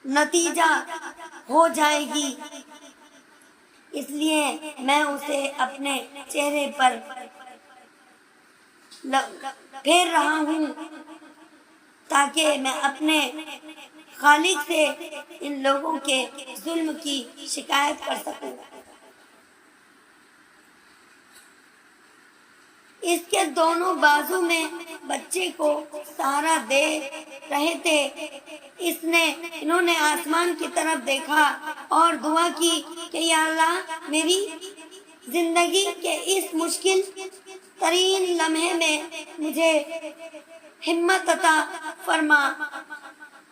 نتیجہ ہو جائے گی، اس لیے میں اسے اپنے چہرے پر پھیر رہا ہوں تاکہ میں اپنے خالق سے ان لوگوں کے ظلم کی شکایت کر سکوں۔ اس کے دونوں بازو میں بچے کو سہارا دے رہے تھے۔ انہوں نے آسمان کی طرف دیکھا اور دعا کی کہ یا اللہ، میری زندگی کے اس مشکل ترین لمحے میں مجھے ہمت عطا فرما۔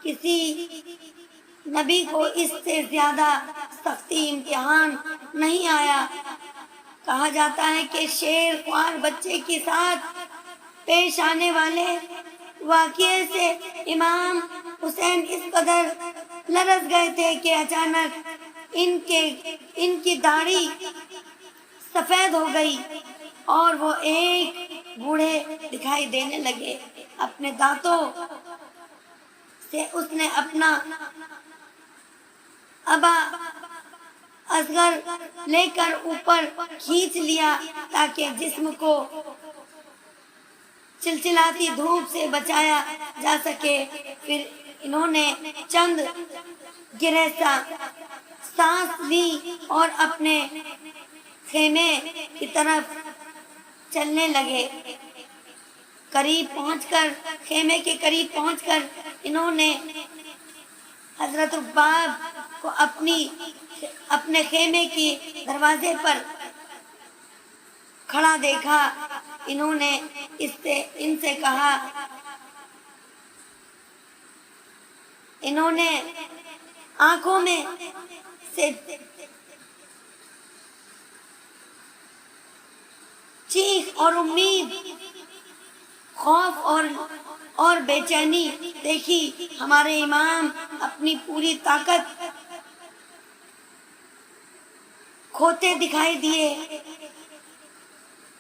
کسی نبی کو اس سے زیادہ سختی امتحان نہیں آیا۔ کہا جاتا ہے کہ شیر خوار بچے کے ساتھ پیش آنے والے واقعے سے امام حسین اس قدر لرز گئے تھے کہ اچانک ان کی داڑھی سفید ہو گئی اور وہ ایک بوڑھے دکھائی دینے لگے۔ اپنے دانتوں سے اس نے اپنا ابا اصغر لے کر اوپر کھینچ لیا تاکہ جسم کو چلچلاتی دھوپ سے بچایا جا سکے۔ پھر انہوں نے چند گرہ سانس لی اور اپنے خیمے کی طرف چلنے لگے۔ خیمے کے قریب پہنچ کر انہوں نے حضرت عباب کو اپنے خیمے کے دروازے پر کھڑا دیکھا۔ انہوں نے ان سے کہا، انہوں نے آنکھوں میں سے چیخ اور امید، خوف اور بے چینی دیکھی۔ ہمارے امام اپنی پوری طاقت کھوتے دکھائی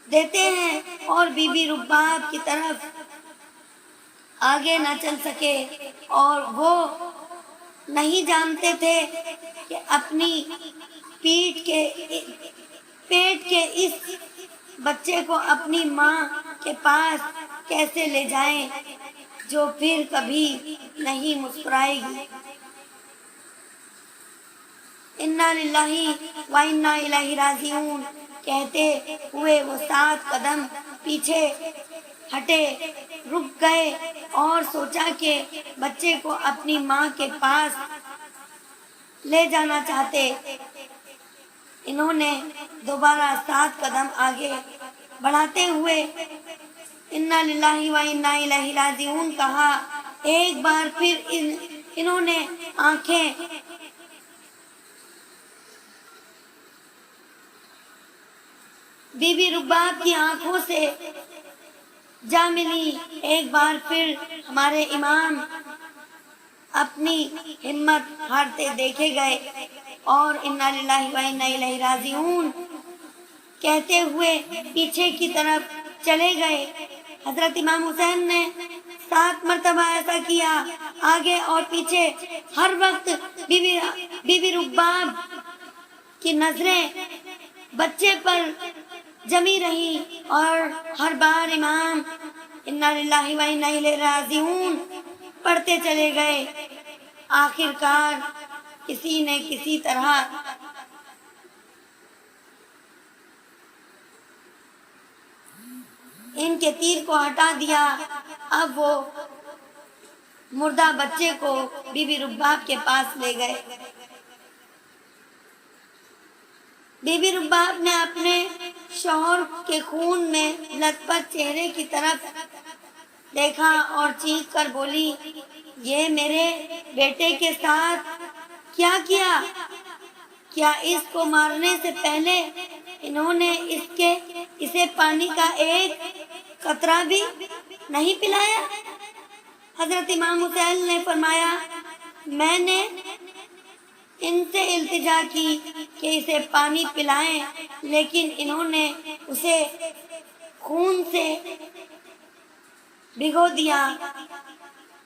دیتے ہیں اور بی بی رباب کی طرف آگے نہ چل سکے، اور وہ نہیں جانتے تھے کہ اپنی پیٹ کے اس بچے کو اپنی ماں کے پاس کیسے لے جائیں جو پھر کبھی نہیں مسکرائے گی۔ انا للہ و انا الیہ راجعون کہتے ہوئے وہ 7 قدم پیچھے ہٹے، رک گئے اور سوچا کہ بچے کو اپنی ماں کے پاس لے جانا چاہتے۔ انہوں نے دوبارہ 7 قدم آگے بڑھاتے ہوئے انا للہ و انا الیہ راجعون کہا۔ ایک بار پھر انہوں نے آنکھیں بی بی رباب کی آنکھوں سے جا ملی۔ ایک بار پھر ہمارے امام اپنی ہمت ہارتے دیکھے گئے اور انا للہ و انا الیہ راجعون کہتے ہوئے پیچھے کی طرف چلے گئے۔ حضرت امام حسین نے 7 مرتبہ ایسا کیا، آگے اور پیچھے۔ ہر وقت بی بی رباب کی نظریں بچے پر جمی رہی اور ہر بار امام انا للہ و انا الیہ راجعون پڑھتے چلے گئے۔ آخر کار کسی نے کسی طرح ان کے تیر کو ہٹا دیا۔ اب وہ مردہ بچے کو بی بی رباب کے پاس لے گئے۔ بی بی رباب نے اپنے شوہر کے خون میں لت پت چہرے کی طرف دیکھا اور چیخ کر بولی، یہ میرے بیٹے کے ساتھ کیا کیا؟ کیا اس کو مارنے سے پہلے انہوں نے اسے پانی کا ایک قطرہ بھی نہیں پلایا؟ حضرت امام حسین نے فرمایا، میں نے ان سے التجا کی کہ اسے پانی پلائیں، لیکن انہوں نے اسے خون سے بھگو دیا۔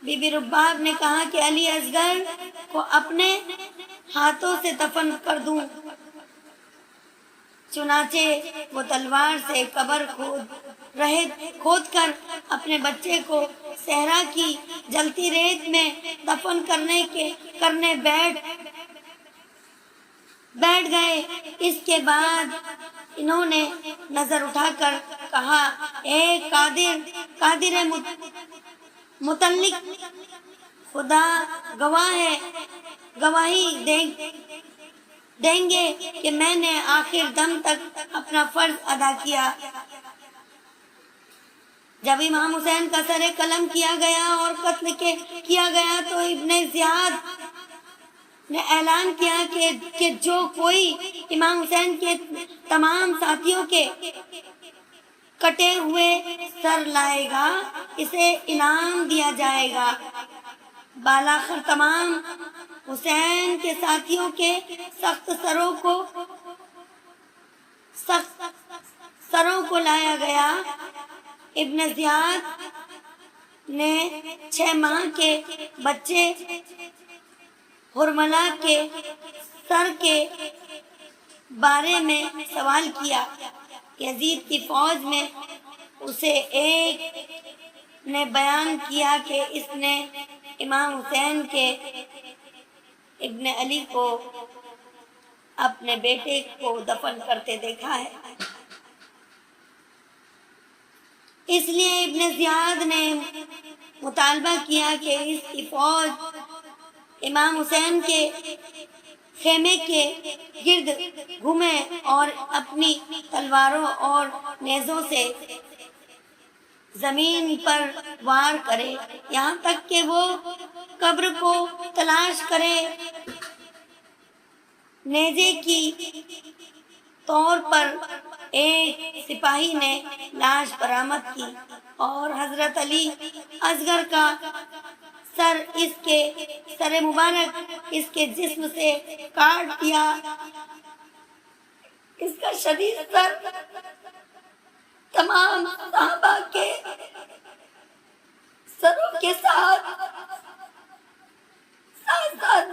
بی بی رباب نے کہا کہ علی اصغر کو اپنے ہاتھوں سے دفن کر دوں۔ چنانچہ وہ تلوار سے قبر کھود کر اپنے بچے کو صحرا کی جلتی ریت میں دفن کرنے بیٹھ گئے۔ اس کے بعد انہوں نے نظر اٹھا کر کہا، اے قادر مطلق، خدا گواہ ہے، گواہی دیں گے کہ میں نے آخر دم تک اپنا فرض ادا کیا۔ جب امام حسین کا سر قلم کیا گیا اور قتل کیا گیا تو ابن زیاد نے اعلان کیا کہ جو کوئی امام حسین کے تمام ساتھیوں کے کٹے ہوئے سر لائے گا اسے انعام دیا جائے گا۔ بالاخر تمام حسین کے ساتھیوں کے سخت سروں کو لایا گیا۔ ابن زیاد نے 6 ماہ کے بچے حرملہ کے سر کے بارے میں سوال کیا۔ یزید کی فوج میں اسے ایک نے بیان کیا کہ اس نے امام حسین کے ابن علی کو اپنے بیٹے کو دفن کرتے دیکھا ہے۔ اس لیے ابن زیاد نے مطالبہ کیا کہ اس کی فوج امام حسین کے خیمے کے گرد گھومے اور اپنی تلواروں اور نیزوں سے زمین پر وار کرے یہاں تک کہ وہ قبر کو تلاش کرے۔ نیزے کی طور پر ایک سپاہی نے لاش برآمد کی اور حضرت علی اصغر کا سر مبارک اس کے جسم سے کاٹ دیا۔ اس کا شدید سر تمام صحابہ کے سروں کے ساتھ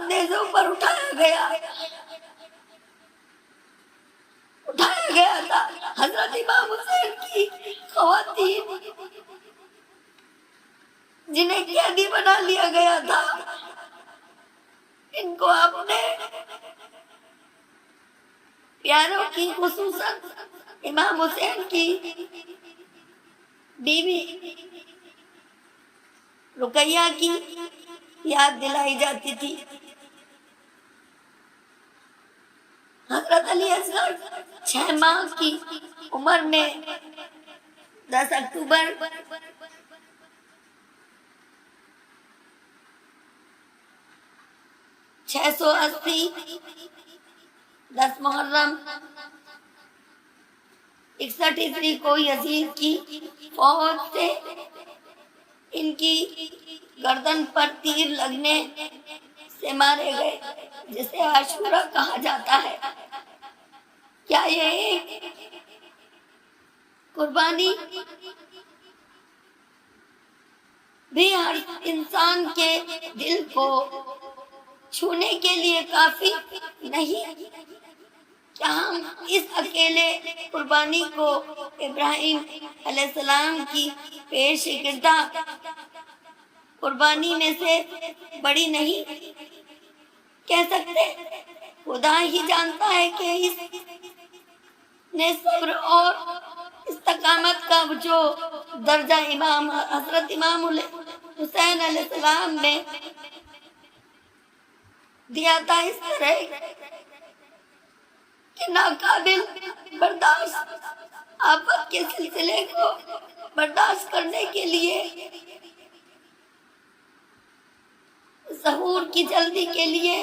نیزوں پر اٹھایا گیا تھا۔ حضرت امام حسین کی خواتین جنہیں قیدی بنا لیا گیا تھا، ان کو اپنے پیاروں کی، خصوصاً امام حسین کی بیوی رقیہ کی یاد دلائی جاتی تھی۔ حضرت علی اصغر 6 ماہ کی عمر میں 10 اکتوبر 680 10 محرم 61 عیسوی کو یزید کی فوج سے ان کی گردن پر تیر لگنے سے مارے گئے، جسے عاشورہ کہا جاتا ہے۔ کیا یہ ایک قربانی بھی ہر انسان کے دل کو چھونے کے لیے کافی نہیں؟ کیا ہم اس اکیلے قربانی کو ابراہیم علیہ السلام کی پیش کردہ قربانی میں سے بڑی نہیں کہہ سکتے؟ خدا ہی جانتا ہے کہ اس نے صبر اور استقامت کا جو درجہ حضرت امام حسین علیہ السلام میں دیا تھا، اس طرح کہ ناقابل برداشت آفت کے سلسلے کو برداشت کرنے کے لیے، ظہور کی جلدی کے لیے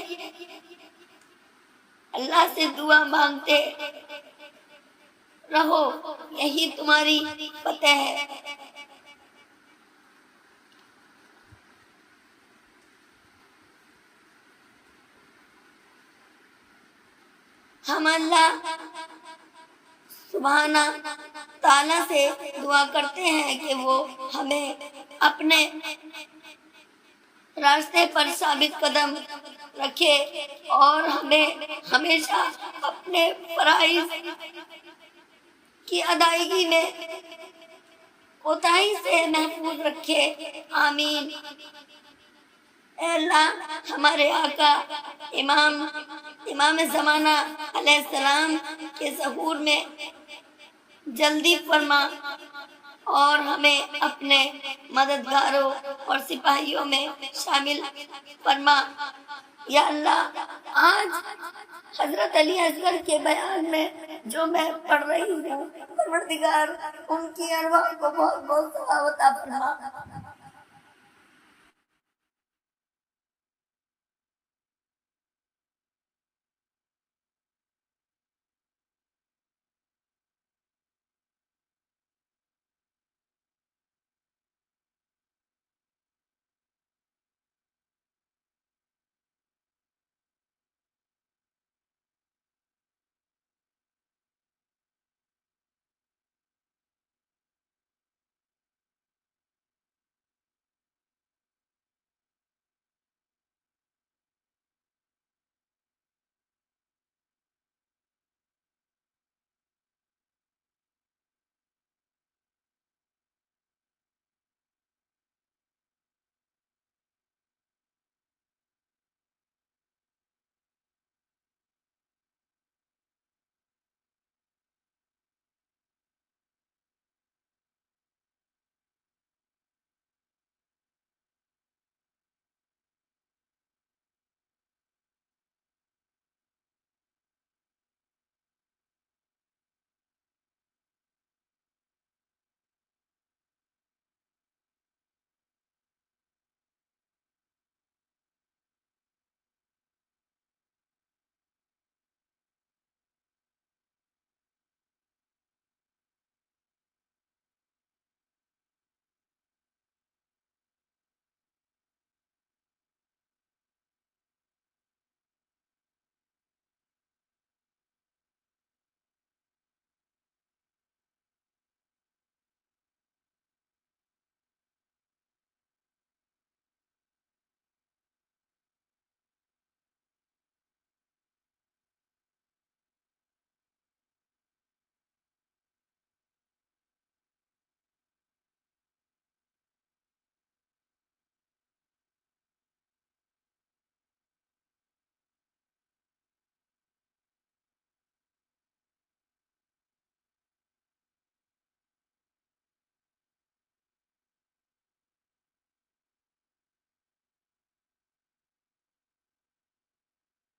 اللہ سے دعا مانگتے رہو، یہی تمہاری فتح ہے۔ ہم اللہ سبحانہ تعالیٰ سے دعا کرتے ہیں کہ وہ ہمیں اپنے راستے پر ثابت قدم رکھے اور ہمیں ہمیشہ اپنے فرائض کی ادائیگی میں کوتاہی سے محفوظ رکھے، آمین۔ اے اللہ، ہمارے آقا امام زمانہ علیہ السلام کے ظہور میں جلدی فرما اور ہمیں اپنے مددگاروں اور سپاہیوں میں شامل فرما۔ یا اللہ، آج حضرت علی اصغر کے بیان میں جو میں پڑھ رہی ہوں، پروردگار ان کی ارواح کو بہت بہت ثواب عطا فرما۔